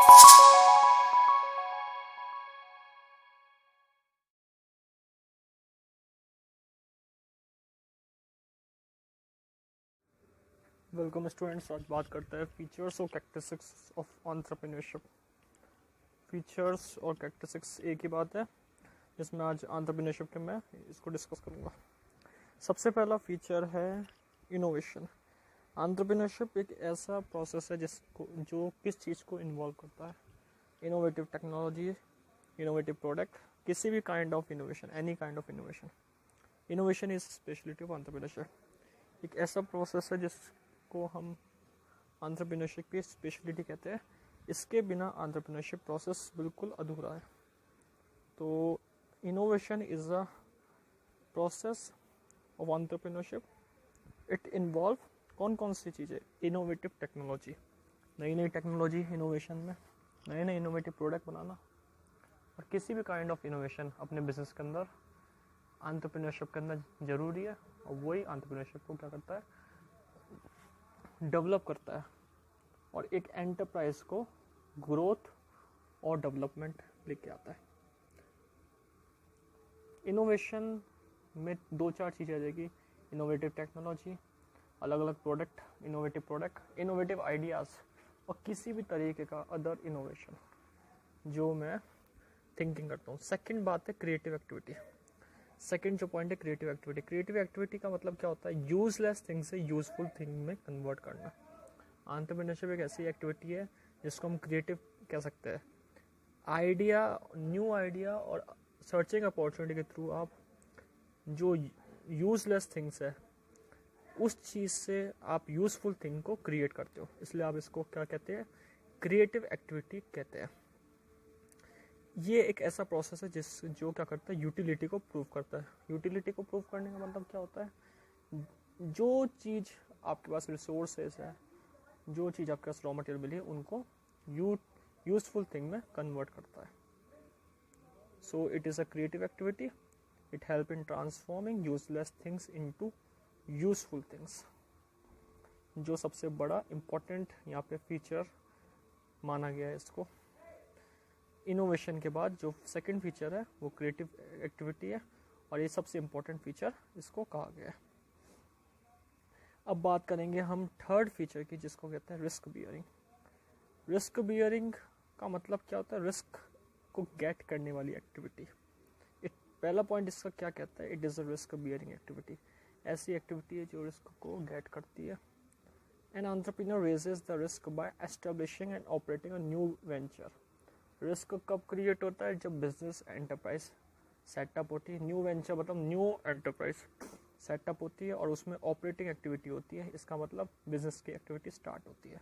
Welcome students. आज बात करते हैं फीचर्स और कैरेक्टरिस्टिक्स ऑफ एंटरप्रेन्योरशिप। फीचर्स और कैरेक्टरिस्टिक्स एक ही बात है, जिसमें आज एंटरप्रेन्योरशिप के मैं इसको डिस्कस करूँगा। सबसे पहला फीचर है इनोवेशन। एंटरप्रेन्योरशिप एक ऐसा प्रोसेस है जो किस चीज़ को इन्वॉल्व करता है। इनोवेटिव टेक्नोलॉजी, इनोवेटिव प्रोडक्ट, किसी भी kind of innovation, any kind of innovation. Innovation is speciality of entrepreneurship. एक ऐसा प्रोसेस है जिसको हम एंटरप्रेन्योरशिप की स्पेशलिटी कहते हैं। इसके बिना एंटरप्रेन्योरशिप प्रोसेस बिल्कुल अधूरा है। तो innovation is a process of entrepreneurship. It involve कौन सी चीज़ें? इनोवेटिव टेक्नोलॉजी, नई नई टेक्नोलॉजी इनोवेशन में, नए नए इनोवेटिव प्रोडक्ट बनाना, और किसी भी काइंड ऑफ इनोवेशन अपने बिजनेस के अंदर एंटरप्रेन्योरशिप के अंदर ज़रूरी है। और वही एंटरप्रेन्योरशिप को क्या करता है? डेवलप करता है और एक एंटरप्राइज को ग्रोथ और डेवलपमेंट लेके आता है। इनोवेशन में दो चार चीज़ें आ जाएगी। इनोवेटिव टेक्नोलॉजी, अलग अलग प्रोडक्ट, इनोवेटिव आइडियाज़, और किसी भी तरीके का अदर इनोवेशन जो मैं थिंकिंग करता हूँ। सेकंड बात है क्रिएटिव एक्टिविटी। सेकंड जो पॉइंट है क्रिएटिव एक्टिविटी। क्रिएटिव एक्टिविटी का मतलब क्या होता है? यूजलेस थिंग से यूजफुल थिंग में कन्वर्ट करना। एंटरप्रेन्योरशिप एक ऐसी एक्टिविटी है जिसको हम क्रिएटिव कह सकते हैं। न्यू आइडिया और सर्चिंग अपॉर्चुनिटी के थ्रू आप जो यूजलेस थिंग्स है उस चीज़ से आप यूजफुल थिंग को क्रिएट करते हो, इसलिए आप इसको क्या कहते हैं? क्रिएटिव एक्टिविटी कहते हैं। ये एक ऐसा प्रोसेस है जो क्या करता है? यूटिलिटी को प्रूव करता है। यूटिलिटी को प्रूव करने का मतलब क्या होता है? जो चीज़ आपके पास रिसोर्सेज है, जो चीज़ आपके पास रॉ मटेरियल मिली है, उनको यूजफुल थिंग में कन्वर्ट करता है। So it is a creative activity. It help in transforming useless things into useful things. जो सबसे बड़ा इम्पोर्टेंट यहाँ पे फीचर माना गया है इसको। इनोवेशन के बाद जो सेकंड फीचर है वो क्रिएटिव एक्टिविटी है, और ये सबसे इम्पोर्टेंट फीचर इसको कहा गया है। अब बात करेंगे हम थर्ड फीचर की, जिसको कहते हैं रिस्क बियरिंग। रिस्क बियरिंग का मतलब क्या होता है? रिस्क को गेट करने वाली एक्टिविटी। पहला पॉइंट इसका क्या कहता है? It is a risk bearing activity. ऐसी एक्टिविटी है जो रिस्क को गेट करती है। An entrepreneur raises the risk by establishing and operating a new venture. Risk कब क्रिएट होता है? जब बिजनेस एंटरप्राइज सेटअप होती है। न्यू वेंचर मतलब न्यू एंटरप्राइज सेटअप होती है और उसमें ऑपरेटिंग एक्टिविटी होती है। इसका मतलब बिजनेस की एक्टिविटी स्टार्ट होती है।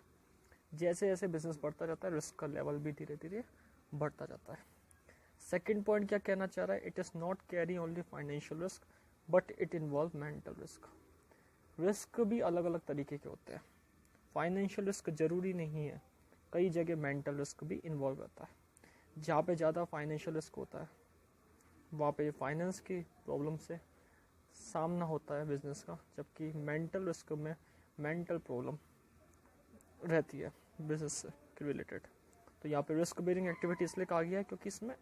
जैसे जैसे बिजनेस बढ़ता जाता है, रिस्क का लेवल भी धीरे धीरे बढ़ता जाता है। सेकेंड पॉइंट क्या कहना चाह रहा है? It is not carry only financial risk but it involve mental risk. Risk भी अलग अलग तरीके के होते हैं। फाइनेंशियल रिस्क जरूरी नहीं है, कई जगह मेंटल रिस्क भी इन्वॉल्व होता है। जहाँ पे ज़्यादा फाइनेंशियल रिस्क होता है वहाँ पे फाइनेंस की प्रॉब्लम से सामना होता है बिजनेस का, जबकि मेंटल रिस्क में मेंटल प्रॉब्लम रहती है बिजनेस से रिलेटेड। तो यहाँ पे रिस्क बेयरिंग एक्टिविटी इसलिए कहा गया है क्योंकि इसमें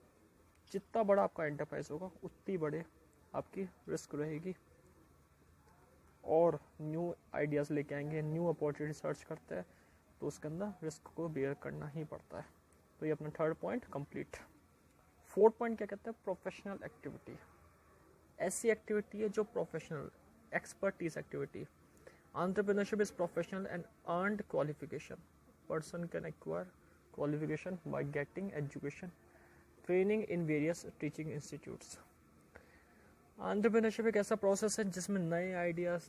जितना बड़ा आपका एंटरप्राइज होगा उतनी बड़े आपकी रिस्क रहेगी, और न्यू आइडियाज़ लेके आएंगे, न्यू अपॉर्चुनिटी सर्च करते हैं, तो उसके अंदर रिस्क को बेयर करना ही पड़ता है। तो ये अपना third point complete. Fourth point क्या कहते हैं? Professional activity. ऐसी एक्टिविटी है जो professional expertise activity. Entrepreneurship is professional and earned qualification. Person can acquire qualification by getting education training in various teaching institutes. Entrepreneurship एक ऐसा प्रोसेस है जिसमें नए आइडियाज़,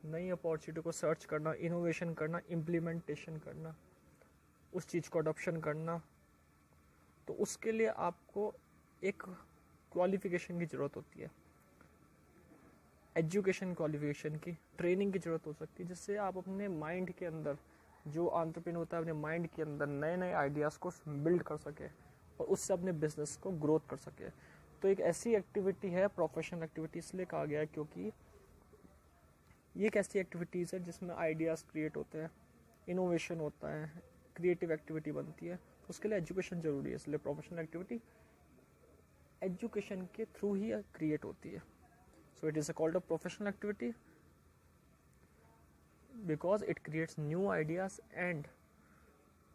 नई अपॉर्चुनिटी को सर्च करना, इनोवेशन करना, इम्प्लीमेंटेशन करना, उस चीज़ को अडॉप्शन करना। तो उसके लिए आपको एक क्वालिफिकेशन की ज़रूरत होती है, एजुकेशन क्वालिफिकेशन की, ट्रेनिंग की ज़रूरत हो सकती है, जिससे आप अपने माइंड के अंदर, जो एंटरप्रेन्योर होता है अपने माइंड के अंदर नए नए आइडियाज़ को बिल्ड कर सके और उससे अपने बिजनेस को ग्रोथ कर सके। तो एक ऐसी एक्टिविटी है प्रोफेशनल एक्टिविटी, इसलिए कहा गया है क्योंकि ये एक ऐसी एक्टिविटीज़ है जिसमें आइडियाज़ क्रिएट होते हैं, इनोवेशन होता है, क्रिएटिव एक्टिविटी बनती है, उसके लिए एजुकेशन ज़रूरी है, इसलिए प्रोफेशनल एक्टिविटी एजुकेशन के थ्रू ही क्रिएट होती है. So it is called a professional activity because it creates new ideas and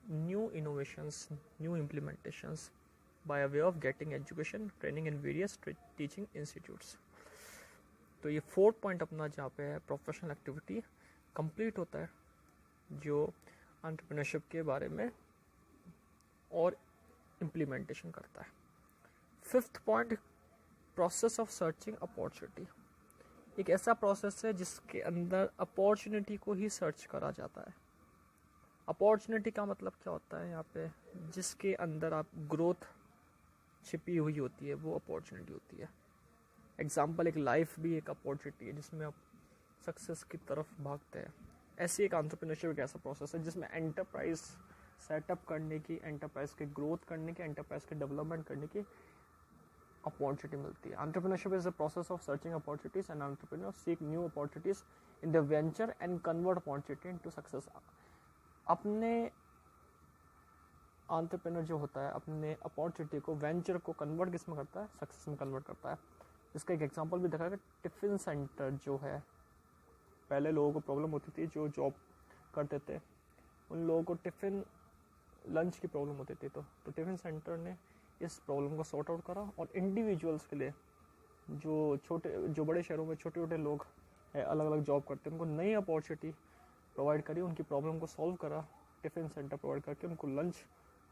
new innovations, new implementations by a way of getting education training in various teaching institutes. तो ये 4th point अपना जहाँ पे है professional activity complete होता है, जो entrepreneurship के बारे में और इम्प्लीमेंटेशन करता है. 5th point process of searching opportunity. एक ऐसा प्रोसेस है जिसके अंदर अपॉर्चुनिटी को ही सर्च करा जाता है. अपॉर्चुनिटी का मतलब क्या होता है यहाँ पे, जिसके अंदर आप ग्रोथ छिपी हुई होती है, वो अपॉर्चुनिटी होती है. एग्जाम्पल, एक लाइफ भी एक अपॉर्चुनिटी है जिसमें आप सक्सेस की तरफ भागते हैं. ऐसी एक एंटरप्रेन्योरशिप एक ऐसा प्रोसेस है जिसमें एंटरप्राइज सेटअप करने की, एंटरप्राइज के ग्रोथ करने की, एंटरप्राइज के डेवलपमेंट करने की अपॉर्चुनिटी मिलती है. Entrepreneurship is the process of searching opportunities and entrepreneur seek new opportunities in the venture and convert opportunity into success. अपने एंटरप्रेन्योर जो होता है अपने अपॉर्चुनिटी को, वेंचर को कन्वर्ट किस में करता है, सक्सेस में कन्वर्ट करता है. इसका एक एग्जांपल भी देखा है. टिफ़िन सेंटर जो है, पहले लोगों को प्रॉब्लम होती थी जो जॉब करते थे, उन लोगों को टिफ़िन लंच की प्रॉब्लम होती थी. तो टिफ़िन सेंटर ने इस प्रॉब्लम को सॉर्ट आउट करा और इंडिविजुअल्स के लिए जो बड़े शहरों में छोटे छोटे लोग अलग अलग जॉब करते हैं, उनको नई अपॉर्चुनिटी प्रोवाइड करी, उनकी प्रॉब्लम को सॉल्व करा टिफ़िन सेंटर प्रोवाइड करके, उनको lunch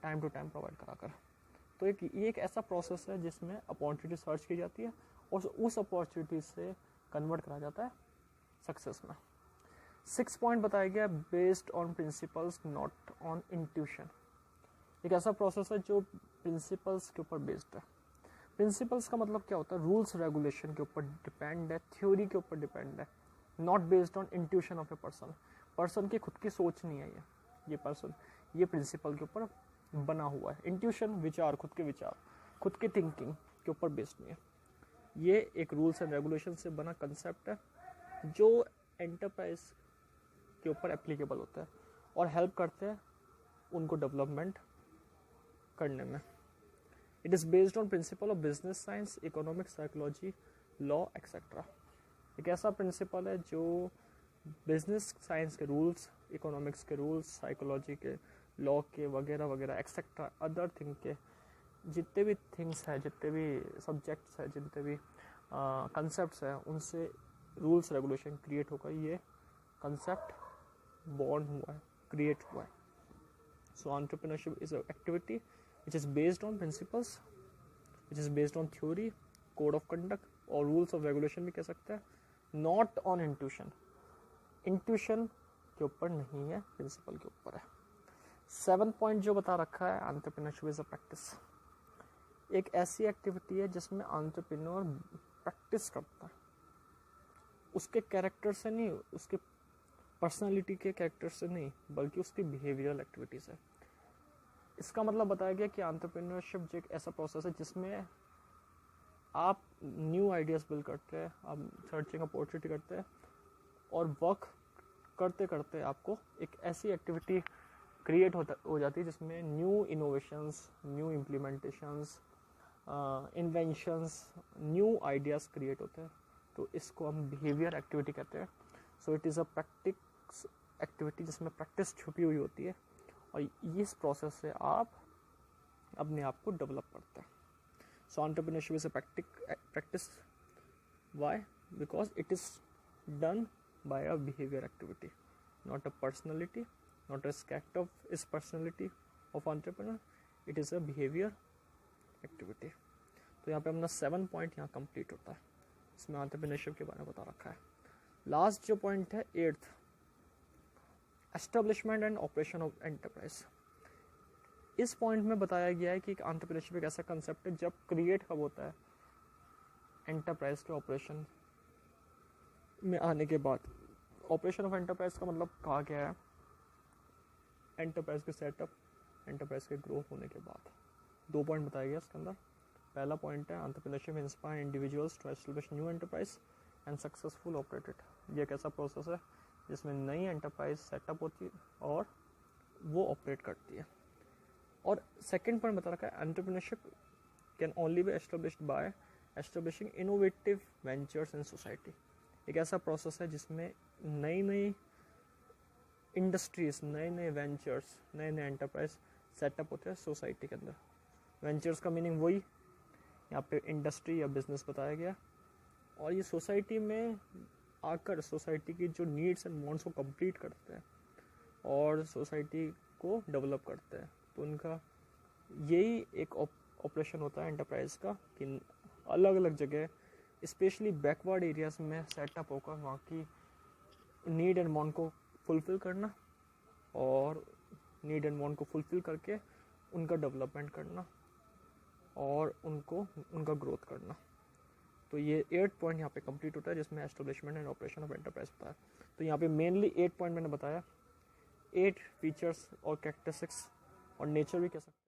time to time provide करा कर. तो ये एक ऐसा प्रोसेस है जिसमें अपॉर्चुनिटी सर्च की जाती है और उस अपॉर्चुनिटी से कन्वर्ट करा जाता है सक्सेस में. 6th पॉइंट बताया गया based on principles not on intuition. एक ऐसा प्रोसेस है जो प्रिंसिपल्स के ऊपर बेस्ड है. प्रिंसिपल्स का मतलब क्या होता है, रूल्स रेगुलेशन के ऊपर डिपेंड है, थ्योरी के ऊपर डिपेंड है, not based on intuition of a person की खुद की सोच नहीं है. ये प्रिंसिपल के ऊपर बना हुआ है. इंट्यूशन विचार, खुद के थिंकिंग के ऊपर बेस्ड नहीं है. ये एक रूल्स एंड रेगुलेशन से बना कंसेप्ट है जो एंटरप्राइज के ऊपर एप्लीकेबल होता है और हेल्प करते हैं उनको डेवलपमेंट करने में. It is based on principle of business science, economics, psychology, law etcetera. एक ऐसा प्रिंसिपल है जो बिजनेस साइंस के रूल्स, इकोनॉमिक्स के रूल्स, साइकोलॉजी के, लॉ के वगैरह वगैरह एक्सेट्रा अदर थिंग के जितने भी थिंग्स हैं, जितने भी सब्जेक्ट्स हैं, जितने भी कंसेप्ट्स हैं, उनसे रूल्स रेगुलेशन क्रिएट होकर ये कंसेप्ट बॉर्न हुआ है, क्रिएट हुआ है. So entrepreneurship is a activity which is based on principles, which is based on theory, code of conduct और रूल्स ऑफ रेगुलेशन भी कह सकते हैं, नॉट ऑन इंट्यूशन. इंट्यूशन के ऊपर नहीं है, प्रिंसिपल के ऊपर है. 7th पॉइंट जो बता रखा है, एंटरप्रेन्योरशिप इज अ प्रैक्टिस. एक ऐसी एक्टिविटी है जिसमें एंटरप्रेन्योर प्रैक्टिस करता है, उसके कैरेक्टर से नहीं, उसके पर्सनालिटी के कैरेक्टर से नहीं, बल्कि उसकी बिहेवियरल एक्टिविटीज़ है. इसका मतलब बताया गया कि एंटरप्रेन्योरशिप जो एक ऐसा प्रोसेस है जिसमें आप न्यू आइडियाज़ बिल्ड करते हैं, आप सर्चिंग अपॉर्चुनिटी करते हैं और वर्क करते करते आपको एक ऐसी एक्टिविटी क्रिएट हो जाती है जिसमें new innovations, new implementations, inventions, new ideas create होते हैं. तो इसको हम बिहेवियर एक्टिविटी कहते हैं. So it is a practice activity जिसमें प्रैक्टिस छुपी हुई होती है और इस प्रोसेस से आप अपने आप को डेवलप करते हैं. So entrepreneurship is a practice. Why? Because it is done by a behavior activity, not a personality, not a aspect of his personality of entrepreneur. It is a behavior activity. तो यहाँ पे अपना 7 point यहाँ complete होता है. इसमें entrepreneurship के बारे में बता रखा है. लास्ट जो पॉइंट है 8th, establishment and operation of enterprise. इस पॉइंट में बताया गया है कि एंटरप्रेन्योरशिप एक ऐसा कंसेप्ट है जब क्रिएट कब होता है, एंटरप्राइज के ऑपरेशन में आने के बाद. ऑपरेशन ऑफ एंटरप्राइज का मतलब कहा गया है एंटरप्राइज के सेटअप, एंटरप्राइज के ग्रो होने के बाद. 2 पॉइंट बताया गया इसके अंदर. पहला पॉइंट है entrepreneurship inspire individuals to establish new enterprise and successful operated. ये एक ऐसा प्रोसेस है जिसमें नई एंटरप्राइज सेटअप होती है और वो ऑपरेट करती है. और सेकंड पॉइंट बता रखा है entrepreneurship can only B established by establishing innovative ventures in society. एक ऐसा प्रोसेस है जिसमें नई नई इंडस्ट्रीज, नए नए वेंचर्स, नए नए एंटरप्राइज सेटअप होते हैं सोसाइटी के अंदर। वेंचर्स का मीनिंग वही यहाँ पे इंडस्ट्री या बिजनेस बताया गया, और ये सोसाइटी में आकर सोसाइटी की जो नीड्स एंड वांट्स को कंप्लीट करते हैं और सोसाइटी को डेवलप करते हैं। तो उनका यही एक ऑपरेशन होता है एंटरप्राइज का कि अलग अलग जगह स्पेशली बैकवर्ड एरियाज में सेटअप होकर वहाँ की नीड एंड वांट को फुलफ़िल करना और नीड एंड वांट को फुलफ़िल करके उनका डेवलपमेंट करना और उनका ग्रोथ करना। तो ये 8 पॉइंट यहाँ पे कंप्लीट होता है जिसमें establishment and operation of enterprise होता है। तो यहाँ पे मेनली 8 पॉइंट मैंने बताया, 8 फीचर्स और कैरेक्टरिस्टिक्स और नेचर भी कह सकते हैं।